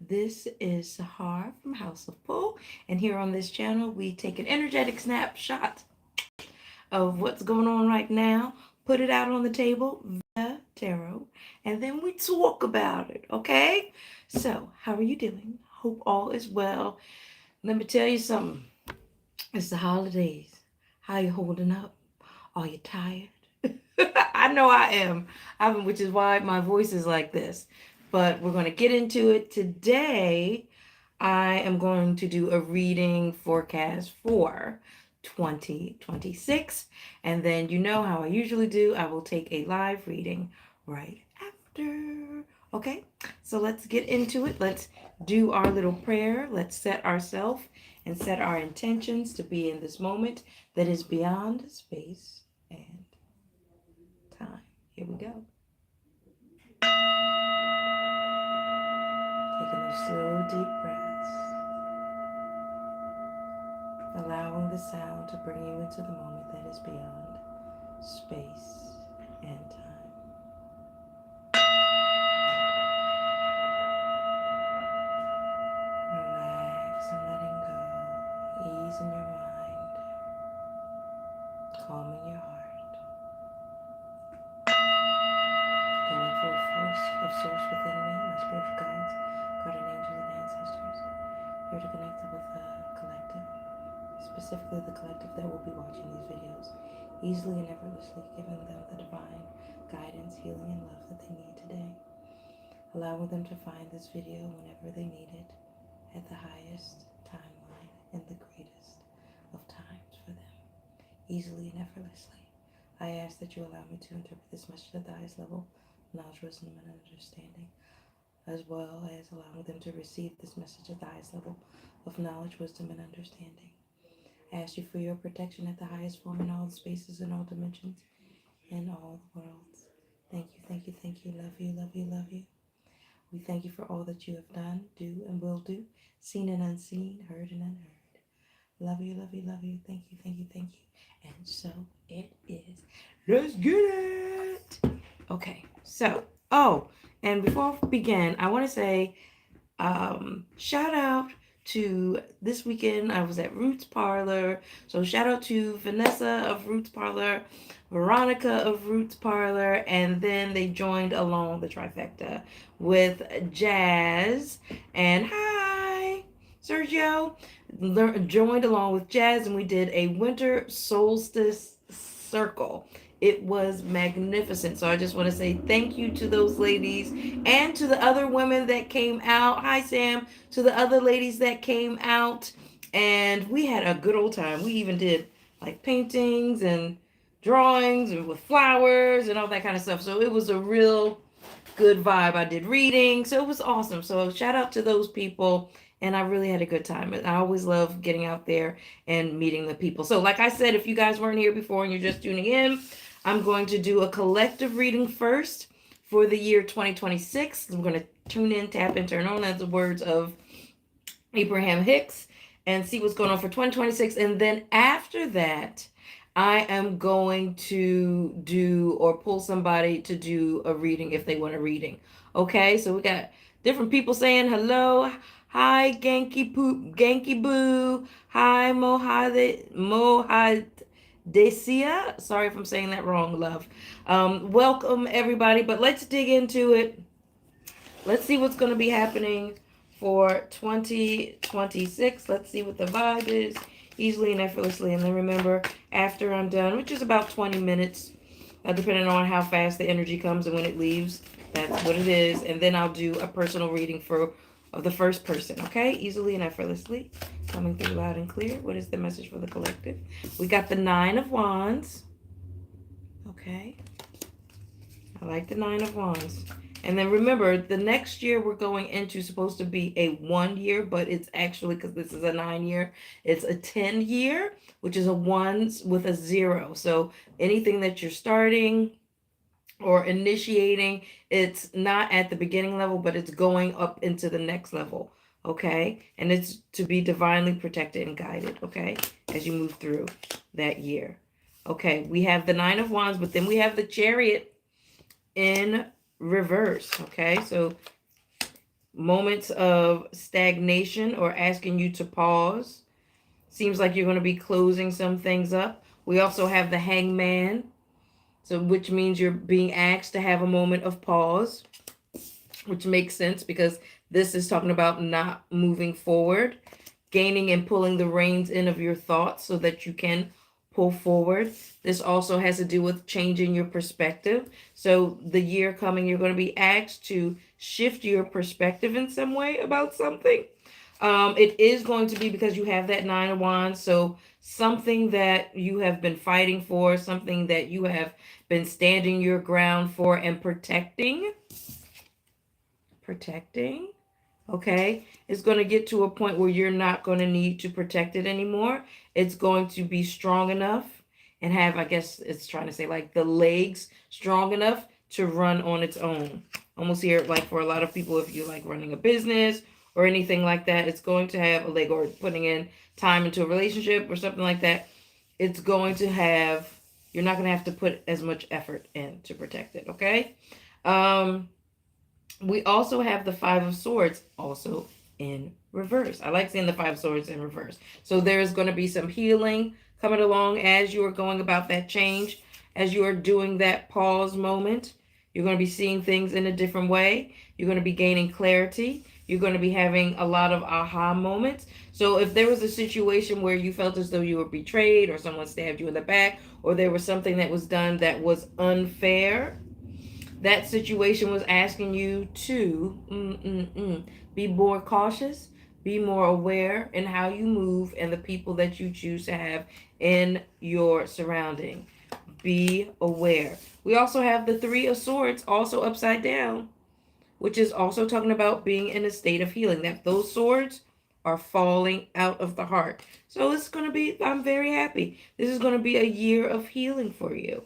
This is Sahar from House of Pull, and here on this channel, we take an energetic snapshot of what's going on right now, put it out on the table via tarot, and then we talk about it, okay? So, how are you doing? Hope all is well. Let me tell you something. It's the holidays. How you holding up? Are you tired? I know I am. Which is why my voice is like this. But we're going to get into it today. I am going to do a reading forecast for 2026. And then you know how I usually do. I will take a live reading right after. Okay, so let's get into it. Let's do our little prayer. Let's set ourselves and set our intentions to be in this moment that is beyond space and time. Here we go. Taking those slow, deep breaths, allowing the sound to bring you into the moment that is beyond space and time. Relax and letting go, easing your mind, calming your heart, going for a force of source within me, my spiritual guides, guardian angels, and ancestors. Here to connect with the collective, specifically the collective that will be watching these videos, easily and effortlessly giving them the divine guidance, healing, and love that they need today, allowing them to find this video whenever they need it at the highest timeline and the greatest of times for them, easily and effortlessly. I ask that you allow me to interpret this message at the highest level, knowledge, wisdom, and understanding, as well as allowing them to receive this message at the highest level of knowledge, wisdom, and understanding. I ask you for your protection at the highest form in all the spaces and all dimensions in all the worlds. Thank you, thank you, thank you. Love you, love you, love you. We thank you for all that you have done, do, and will do, seen and unseen, heard and unheard. Love you, love you, love you. Thank you, thank you, thank you. And so it is. Let's get it. Okay, so, and before we begin, I want to say shout out to this weekend. I was at Roots Parlor. So shout out to Vanessa of Roots Parlor, Veronica of Roots Parlor, and then they joined along the trifecta with Jazz. And hi, Sergio. Joined along with Jazz, and we did a winter solstice circle. It was magnificent. So I just want to say thank you to those ladies and to the other women that came out. Hi, Sam. To the other ladies that came out. And we had a good old time. We even did like paintings and drawings and with flowers and all that kind of stuff. So it was a real good vibe. I did reading. So it was awesome. So shout out to those people. And I really had a good time. And I always love getting out there and meeting the people. So, like I said, if you guys weren't here before and you're just tuning in, I'm going to do a collective reading first for the year 2026. I'm going to tune in, tap in, turn on, as the words of Abraham Hicks, and see what's going on for 2026. And then after that, I am going to do or pull somebody to do a reading if they want a reading. Okay, so we got different people saying hello. Hi, Genki Poop, Genki Boo. Hi, Mohad Desia. Sorry if I'm saying that wrong, love. Welcome, everybody. But let's dig into it. Let's see what's going to be happening for 2026. Let's see what the vibe is, easily and effortlessly. And then remember, after I'm done, which is about 20 minutes, depending on how fast the energy comes and when it leaves, that's what it is. And then I'll do a personal reading for the first person, okay? Easily and effortlessly. Coming through loud and clear. What is the message for the collective? We got the 9 of Wands. Okay. I like the 9 of Wands. And then remember, the next year we're going into supposed to be a 1 year, but it's actually, because this is a 9 year, it's a 10 year, which is a 1 with a 0. So anything that you're starting or initiating, it's not at the beginning level, but it's going up into the next level. Okay. And it's to be divinely protected and guided. Okay. As you move through that year. Okay. We have the 9 of Wands, but then we have the Chariot in reverse. Okay. So moments of stagnation or asking you to pause. Seems like you're going to be closing some things up. We also have the hangman, so which means you're being asked to have a moment of pause, which makes sense because this is talking about not moving forward, gaining and pulling the reins in of your thoughts so that you can pull forward. This also has to do with changing your perspective. So the year coming, you're going to be asked to shift your perspective in some way about something. It is going to be because you have that Nine of Wands. So something that you have been fighting for, something that you have been standing your ground for and protecting, okay, it's going to get to a point where you're not going to need to protect it anymore. It's going to be strong enough and have, I guess it's trying to say, like the legs strong enough to run on its own. Almost here, like for a lot of people, if you're like running a business or anything like that, it's going to have a leg, or putting in time into a relationship or something like that. It's going to have, you're not going to have to put as much effort in to protect it, okay? We also have the Five of Swords also in reverse. I like seeing the Five of Swords in reverse. So there's going to be some healing coming along as you are going about that change, as you are doing that pause moment. You're going to be seeing things in a different way. You're going to be gaining clarity. You're going to be having a lot of aha moments. So if there was a situation where you felt as though you were betrayed, or someone stabbed you in the back, or there was something that was done that was unfair, that situation was asking you to be more cautious, be more aware in how you move and the people that you choose to have in your surrounding. Be aware. We also have the Three of Swords also upside down, which is also talking about being in a state of healing, that those swords are falling out of the heart. So it's going to be, I'm very happy. This is going to be a year of healing for you.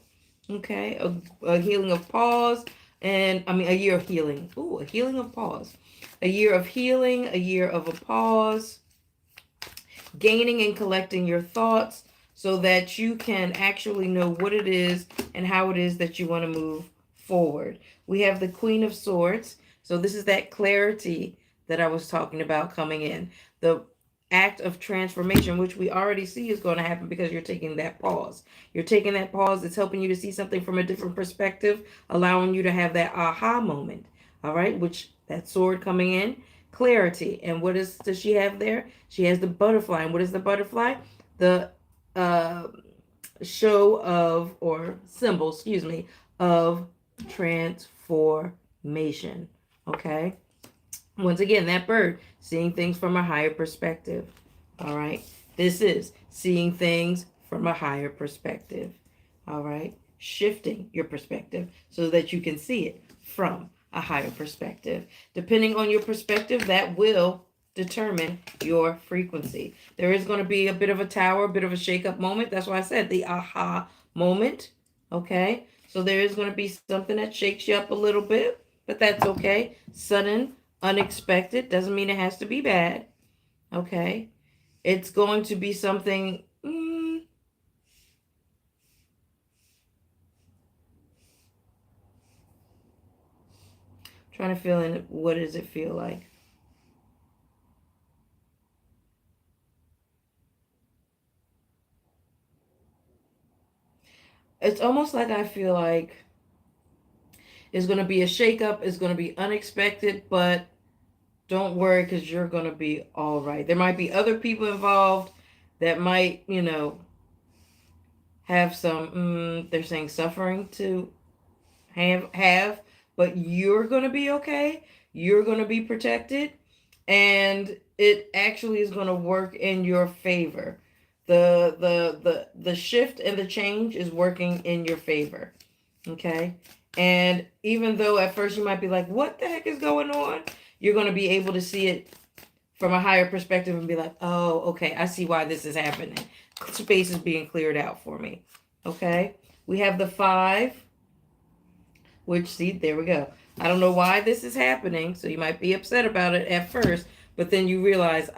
Okay, a healing of pause, and I mean a year of healing. Ooh, a healing of pause. A year of healing, a year of a pause, gaining and collecting your thoughts so that you can actually know what it is and how it is that you want to move forward. We have the Queen of Swords. So this is that clarity that I was talking about coming in. The act of transformation, which we already see is going to happen because you're taking that pause. You're taking that pause. It's helping you to see something from a different perspective, allowing you to have that aha moment. All right, which that sword coming in, clarity. And what does she have there? She has the butterfly. And what is the butterfly? The show of, or symbol, excuse me, of transformation. Okay. Once again, that bird, seeing things from a higher perspective. All right. This is seeing things from a higher perspective. All right. Shifting your perspective so that you can see it from a higher perspective. Depending on your perspective, that will determine your frequency. There is going to be a bit of a tower, a bit of a shake-up moment. That's why I said the aha moment. Okay. So there is going to be something that shakes you up a little bit, but that's okay. Sudden, unexpected doesn't mean it has to be bad. Okay, it's going to be something trying to feel in, what does it feel like? It's almost like I feel like it's going to be a shakeup. It's going to be unexpected, but don't worry, because you're going to be all right. There might be other people involved that might, have some, they're saying suffering to have, but you're going to be okay. You're going to be protected, and it actually is going to work in your favor. The shift and the change is working in your favor. Okay? And even though at first you might be like, what the heck is going on? You're going to be able to see it from a higher perspective and be like, oh, okay, I see why this is happening. Space is being cleared out for me. Okay? We have the 5, which, see, there we go. I don't know why this is happening, so you might be upset about it at first, but then you realize,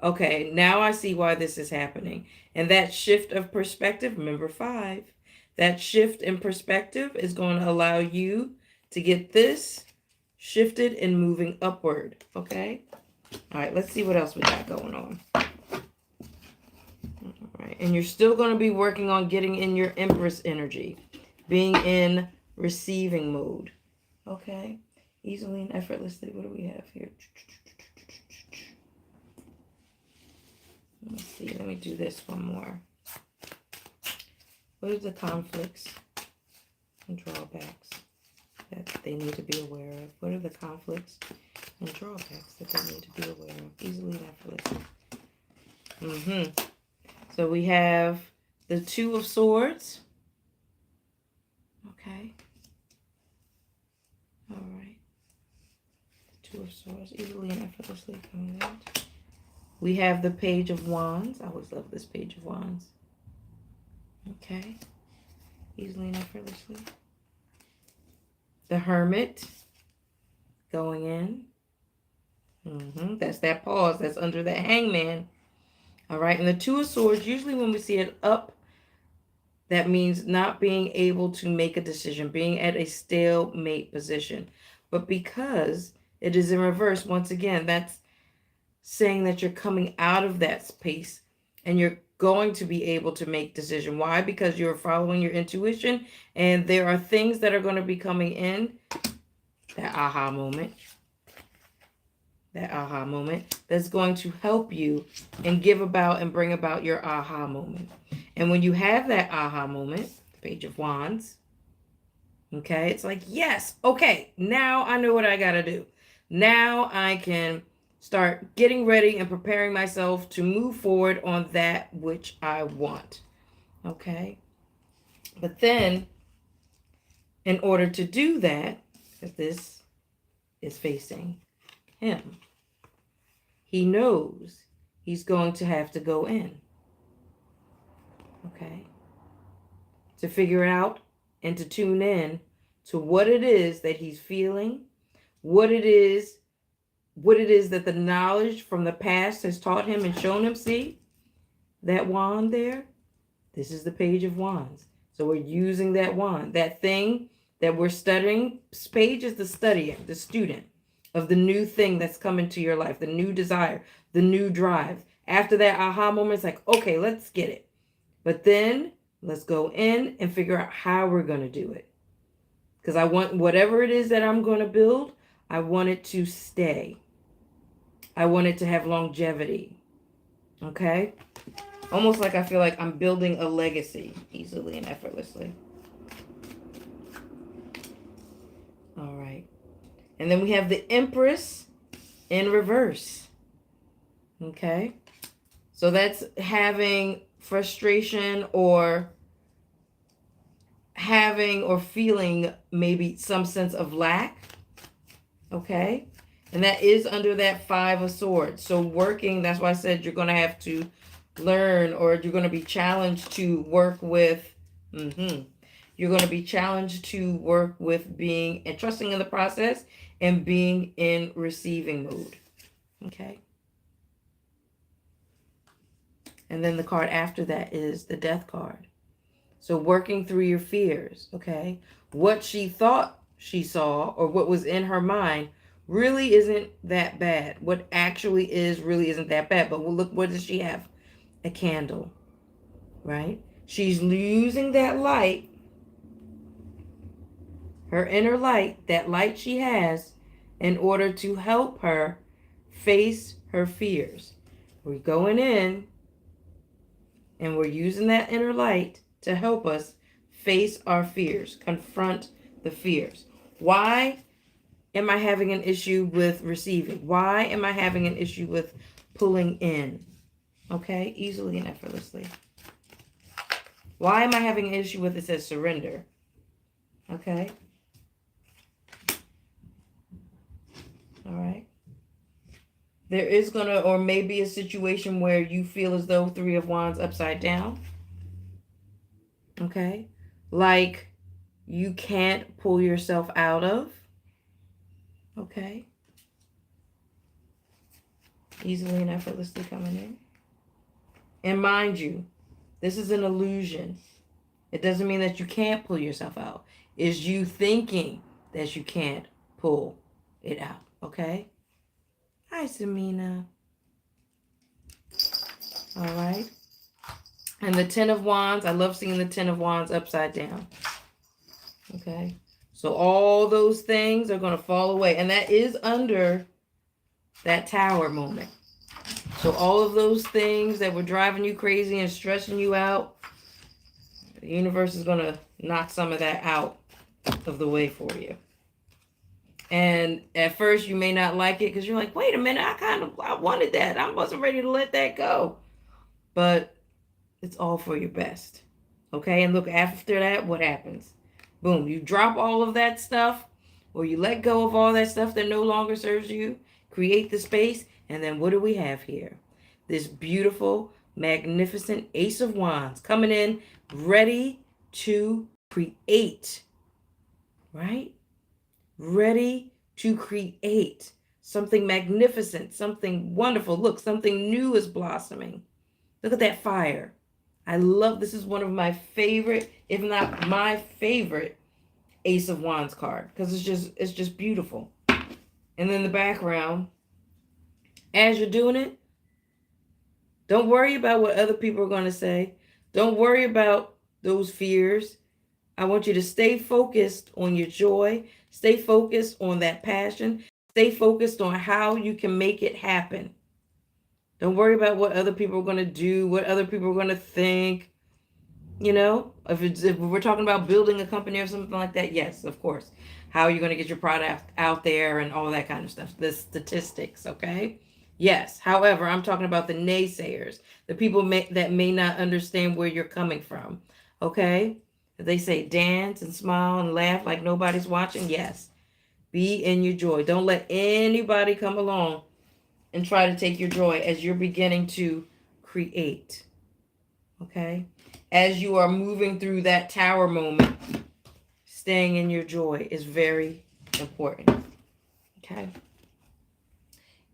okay, now I see why this is happening. And that shift of perspective, remember 5, that shift in perspective is going to allow you to get this shifted and moving upward. Okay. All right. Let's see what else we got going on. All right. And you're still going to be working on getting in your Empress energy, being in receiving mode. Okay. Easily and effortlessly. What do we have here? Let's see. Let me do this one more. What are the conflicts and drawbacks that they need to be aware of? What are the conflicts and drawbacks that they need to be aware of? Easily and effortlessly. So we have the Two of Swords. Okay. All right. The Two of Swords. Easily and effortlessly coming out. We have the Page of Wands. I always love this Page of Wands. Okay. Easily and effortlessly. The Hermit going in. That's that pause. That's under that Hangman. All right. And the Two of Swords, usually when we see it up, that means not being able to make a decision, being at a stalemate position. But because it is in reverse, once again, that's saying that you're coming out of that space and you're going to be able to make decision. Why? Because you're following your intuition and there are things that are going to be coming in. That aha moment that's going to help you and give about and bring about your aha moment. And when you have that aha moment, the Page of Wands, okay, it's like, yes, okay, now I know what I got to do. Now I can start getting ready and preparing myself to move forward on that which I want. Okay. But then, in order to do that, because this is facing him, he knows he's going to have to go in. Okay. To figure out and to tune in to what it is that he's feeling, what it is that the knowledge from the past has taught him and shown him. See that wand there? This is the Page of Wands. So we're using that wand, that thing that we're studying. This page is the studying, the student of the new thing that's coming to your life, the new desire, the new drive. After that aha moment, it's like, okay, let's get it. But then let's go in and figure out how we're going to do it. Because I want whatever it is that I'm going to build, I want it to stay. I want it to have longevity. Okay? Almost like I feel like I'm building a legacy easily and effortlessly. All right. And then we have the Empress in reverse. Okay? So that's having frustration or having or feeling maybe some sense of lack. Okay? And that is under that Five of Swords. So working, that's why I said you're going to have to learn, or you're going to be challenged to work with, you're going to be challenged to work with being and trusting in the process and being in receiving mode. Okay. And then the card after that is the Death card. So working through your fears. Okay. What she thought she saw or what was in her mind really isn't that bad. What actually is really isn't that bad. But look, what does she have? A candle, right? She's using that light, her inner light, that light she has, in order to help her face her fears. We're going in and we're using that inner light to help us face our fears, confront the fears. Why am I having an issue with receiving? Why am I having an issue with pulling in? Okay, easily and effortlessly. Why am I having an issue with it? Says surrender. Okay. All right. There is going to, or maybe a situation where you feel as though Three of Wands upside down. Okay. Like you can't pull yourself out of. Okay. Easily and effortlessly coming in. And mind you, this is an illusion. It doesn't mean that you can't pull yourself out. It's you thinking that you can't pull it out, okay? Hi, Samina. All right. And the Ten of Wands, I love seeing the Ten of Wands upside down. Okay. So all those things are going to fall away. And that is under that Tower moment. So all of those things that were driving you crazy and stressing you out, the universe is going to knock some of that out of the way for you. And at first you may not like it because you're like, wait a minute, I wanted that. I wasn't ready to let that go. But it's all for your best. Okay? And look, after that, what happens? Boom, you drop all of that stuff, or you let go of all that stuff that no longer serves you, create the space, and then what do we have here? This beautiful, magnificent Ace of Wands coming in, ready to create. Right? Ready to create something magnificent, something wonderful. Look, something new is blossoming. Look at that fire. I love, this is one of my favorite, if not my favorite, Ace of Wands card, because it's just beautiful. And then the background, as you're doing it, don't worry about what other people are going to say. Don't worry about those fears. I want you to stay focused on your joy. Stay focused on that passion. Stay focused on how you can make it happen. Don't worry about what other people are going to do, what other people are going to think. You know, if we're talking about building a company or something like that, yes, of course. How are you going to get your product out there and all that kind of stuff? The statistics, okay? Yes. However, I'm talking about the naysayers, the people that may not understand where you're coming from, okay? They say dance and smile and laugh like nobody's watching. Yes. Be in your joy. Don't let anybody come along and try to take your joy as you're beginning to create. Okay? As you are moving through that Tower moment, staying in your joy is very important. Okay?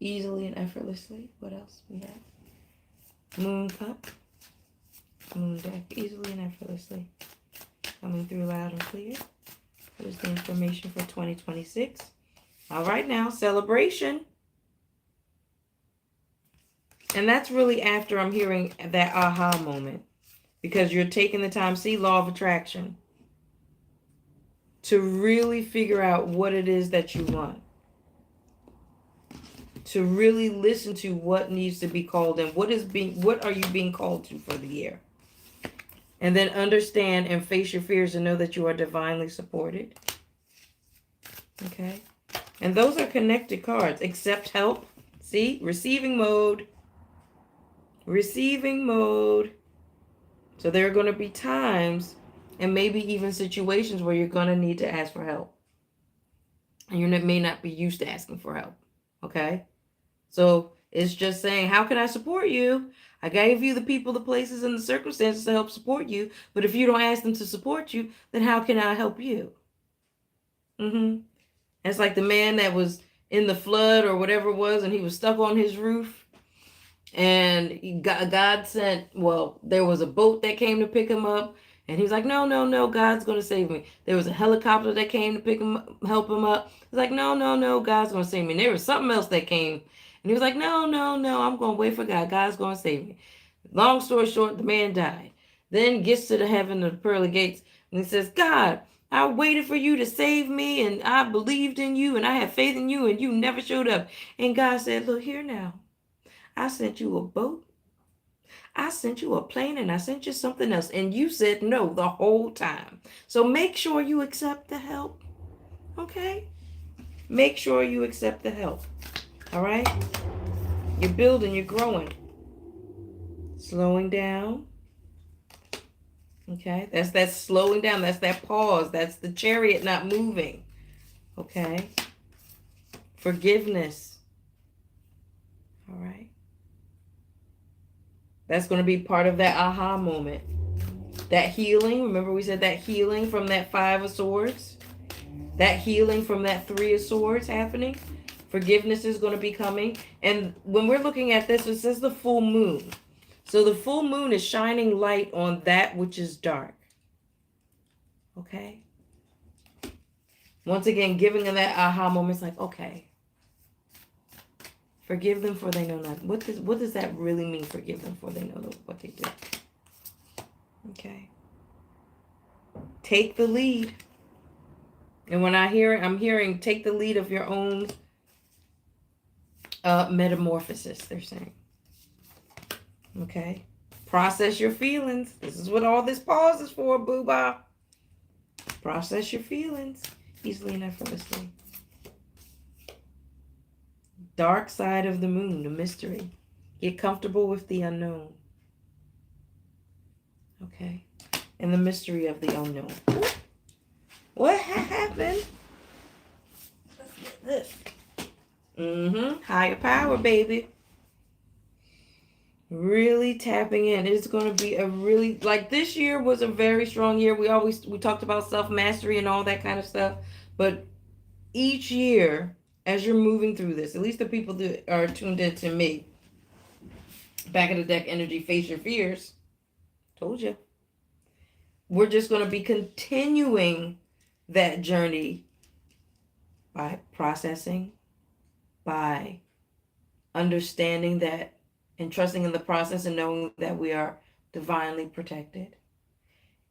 Easily and effortlessly. What else we have? Moon Cup. Moon Deck. Easily and effortlessly. Coming through loud and clear. Here's the information for 2026. All right now, celebration. And that's really after I'm hearing that aha moment. Because you're taking the time, see, law of attraction, to really figure out what it is that you want. To really listen to what needs to be called and what are you being called to for the year. And then understand and face your fears and know that you are divinely supported. Okay. And those are connected cards. Accept help. See, receiving mode. Receiving mode. So there are going to be times and maybe even situations where you're going to need to ask for help. And you may not be used to asking for help. Okay. So it's just saying, how can I support you? I gave you the people, the places, and the circumstances to help support you. But if you don't ask them to support you, then how can I help you? It's like the man that was in the flood or whatever it was, and he was stuck on his roof. And God sent, there was a boat that came to pick him up. And he was like, no, God's going to save me. There was a helicopter that came to pick him up, help him up. He's like, no, God's going to save me. And there was something else that came. And he was like, no, I'm going to wait for God. God's going to save me. Long story short, the man died. Then gets to the heaven of the pearly gates. And he says, God, I waited for you to save me. And I believed in you. And I had faith in you. And you never showed up. And God said, look here now. I sent you a boat. I sent you a plane, and I sent you something else. And you said no the whole time. So make sure you accept the help. Okay? Make sure you accept the help. All right? You're building, you're growing. Slowing down. Okay? That's slowing down. That's that pause. That's the chariot not moving. Okay? Forgiveness. All right? That's going to be part of that aha moment. That healing. Remember we said that healing from that 5 of Swords. That healing from that 3 of Swords happening. Forgiveness is going to be coming. And when we're looking at this, it says the full moon. So the full moon is shining light on that which is dark. Okay? Once again, giving them that aha moment. It's like, okay, forgive them for they know not. What does that really mean? Forgive them for they know what they do. Okay. Take the lead. And when I'm hearing take the lead of your own metamorphosis, they're saying. Okay. Process your feelings. This is what all this pause is for, boo-ba. Process your feelings easily and effortlessly. Dark side of the moon, the mystery. Get comfortable with the unknown. Okay. And the mystery of the unknown. What happened? Let's get this. Higher power, baby. Really tapping in. It's going to be a really, like, this year was a very strong year. We talked about self-mastery and all that kind of stuff. But each year, as you're moving through this, at least the people that are tuned in to me, back of the deck energy, face your fears. Told you. We're just going to be continuing that journey by processing, by understanding that and trusting in the process and knowing that we are divinely protected,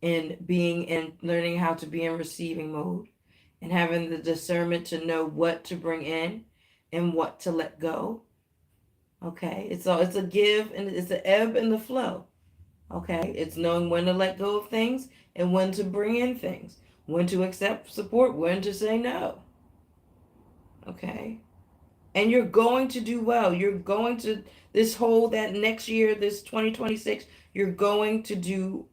and being and learning how to be in receiving mode and having the discernment to know what to bring in and what to let go. Okay. It's a give and it's an ebb and the flow. Okay. It's knowing when to let go of things and when to bring in things, when to accept support, when to say no. Okay. And you're going to do well. You're going to, that next year, this 2026, you're going to do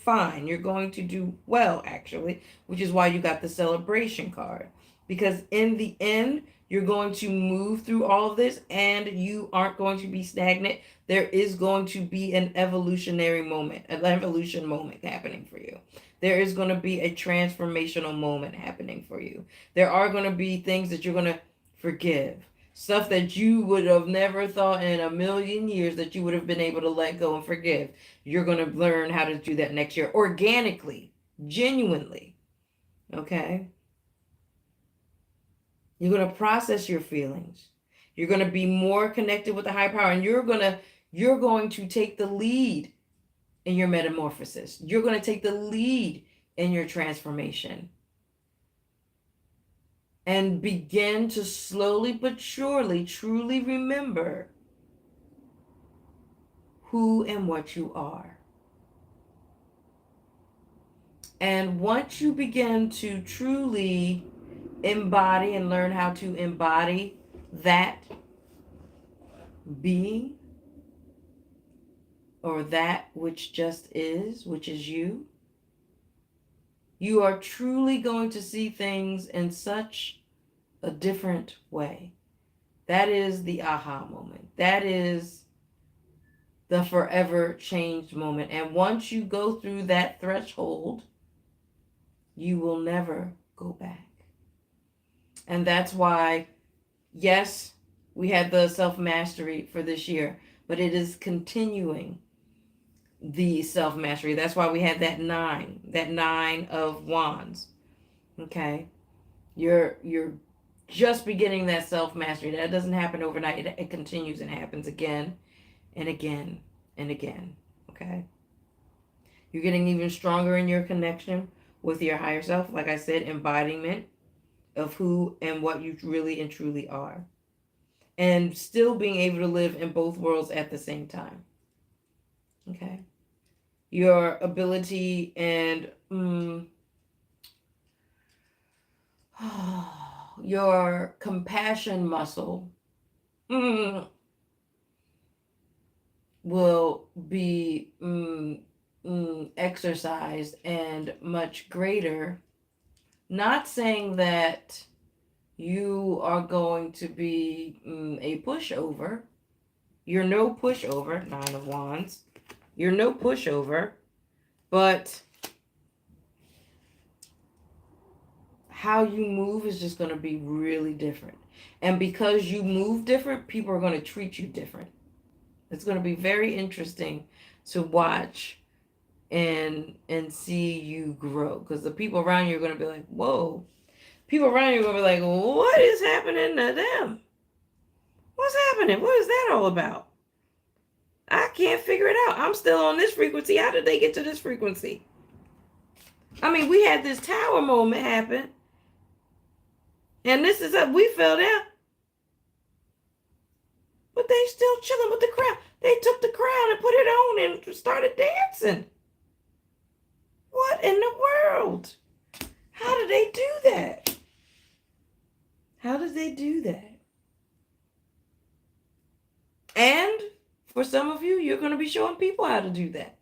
fine. You're going to do well, actually, which is why you got the celebration card. Because in the end, you're going to move through all of this and you aren't going to be stagnant. There is going to be an evolutionary moment, an evolution moment happening for you. There is going to be a transformational moment happening for you. There are going to be things that you're going to forgive. Stuff that you would have never thought in a million years that you would have been able to let go and forgive. You're going to learn how to do that next year organically, genuinely. Okay? You're going to process your feelings. You're going to be more connected with the high power, and you're going to take the lead in your metamorphosis. You're going to take the lead in your transformation. And begin to slowly but surely truly remember who and what you are. And once you begin to truly embody and learn how to embody that being, or that which just is, which is you, you are truly going to see things in such a different way. That is the aha moment. That is the forever changed moment. And once you go through that threshold, you will never go back. And that's why, yes, we had the self-mastery for this year, but it is continuing the self-mastery. That's why we had that nine of wands. Okay. You're just beginning that self-mastery. That doesn't happen overnight. It continues and happens again and again and again. Okay. You're getting even stronger in your connection with your higher self. Like I said, embodiment of who and what you really and truly are. And still being able to live in both worlds at the same time. Okay. Your ability and your compassion muscle will be exercised and much greater. Not saying that you are going to be a pushover. You're no pushover, Nine of Wands. You're no pushover, but how you move is just going to be really different. And because you move different, people are going to treat you different. It's going to be very interesting to watch and see you grow, because the people around you are going to be like, whoa. people around you are going to be like, what is happening to them? What's happening? What is that all about? I can't figure it out. I'm still on this frequency. How did they get to this frequency? I mean, we had this tower moment happen. And this is up. We fell down. But they still chilling with the crown. They took the crown and put it on and started dancing. What in the world? How did they do that? How did they do that? And for some of you, you're going to be showing people how to do that.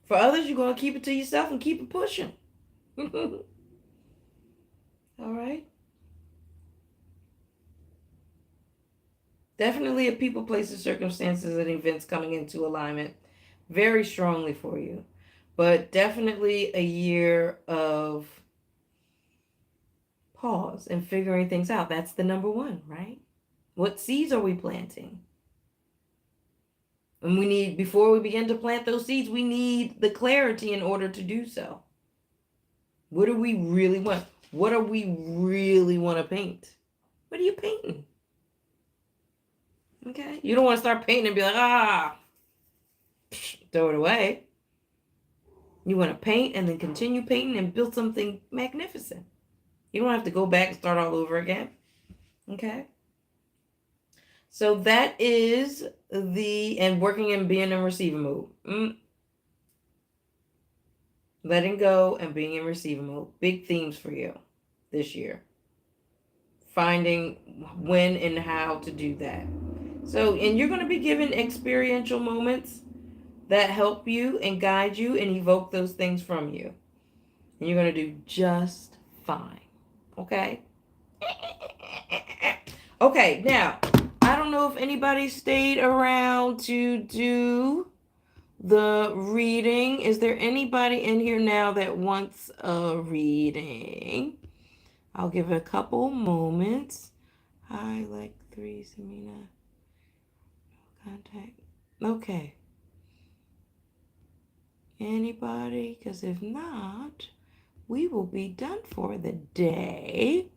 For others, you're going to keep it to yourself and keep it pushing. All right? Definitely a people, places, circumstances, and events coming into alignment very strongly for you. But definitely a year of pause and figuring things out. That's the number one, right? What seeds are we planting? And we need, before we begin to plant those seeds, we need the clarity in order to do so. What do we really want? What do we really want to paint? What are you painting? Okay. You don't want to start painting and be like, throw it away. You want to paint and then continue painting and build something magnificent. You don't have to go back and start all over again. Okay. So that is and working and being in receiving mode. Letting go and being in receiving mode. Big themes for you this year. Finding when and how to do that. So, and you're going to be given experiential moments that help you and guide you and evoke those things from you. And you're going to do just fine. Okay? Okay, now, I don't know if anybody stayed around to do the reading. Is there anybody in here now that wants a reading? I'll give it a couple moments. Hi, like 3, Samina. Contact. Okay. Anybody? Because if not, we will be done for the day.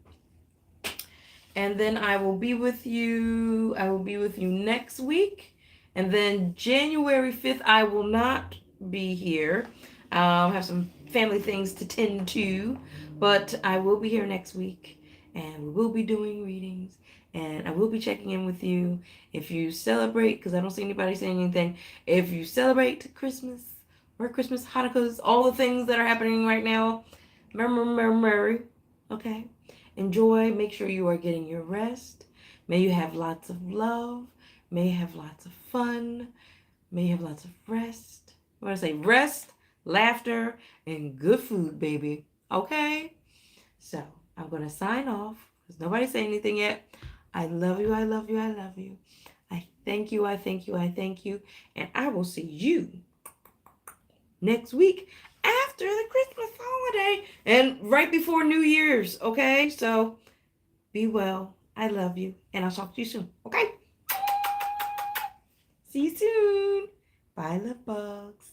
And then I will be with you. I will be with you next week. And then January 5th, I will not be here. I'll have some family things to tend to. But I will be here next week. And we will be doing readings. And I will be checking in with you. If you celebrate, because I don't see anybody saying anything. If you celebrate Christmas, Merry Christmas, Hanukkahs, all the things that are happening right now. Merry. Okay. Enjoy. Make sure you are getting your rest. May you have lots of love. May you have lots of fun. May you have lots of rest. I want to say rest, laughter, and good food, baby. Okay? So, I'm going to sign off because nobody's saying anything yet. I love you. I love you. I love you. I thank you. I thank you. I thank you. And I will see you next week after the Christmas holiday and right before New Year's, okay? So be well. I love you. And I'll talk to you soon, okay? See you soon. Bye, love bugs.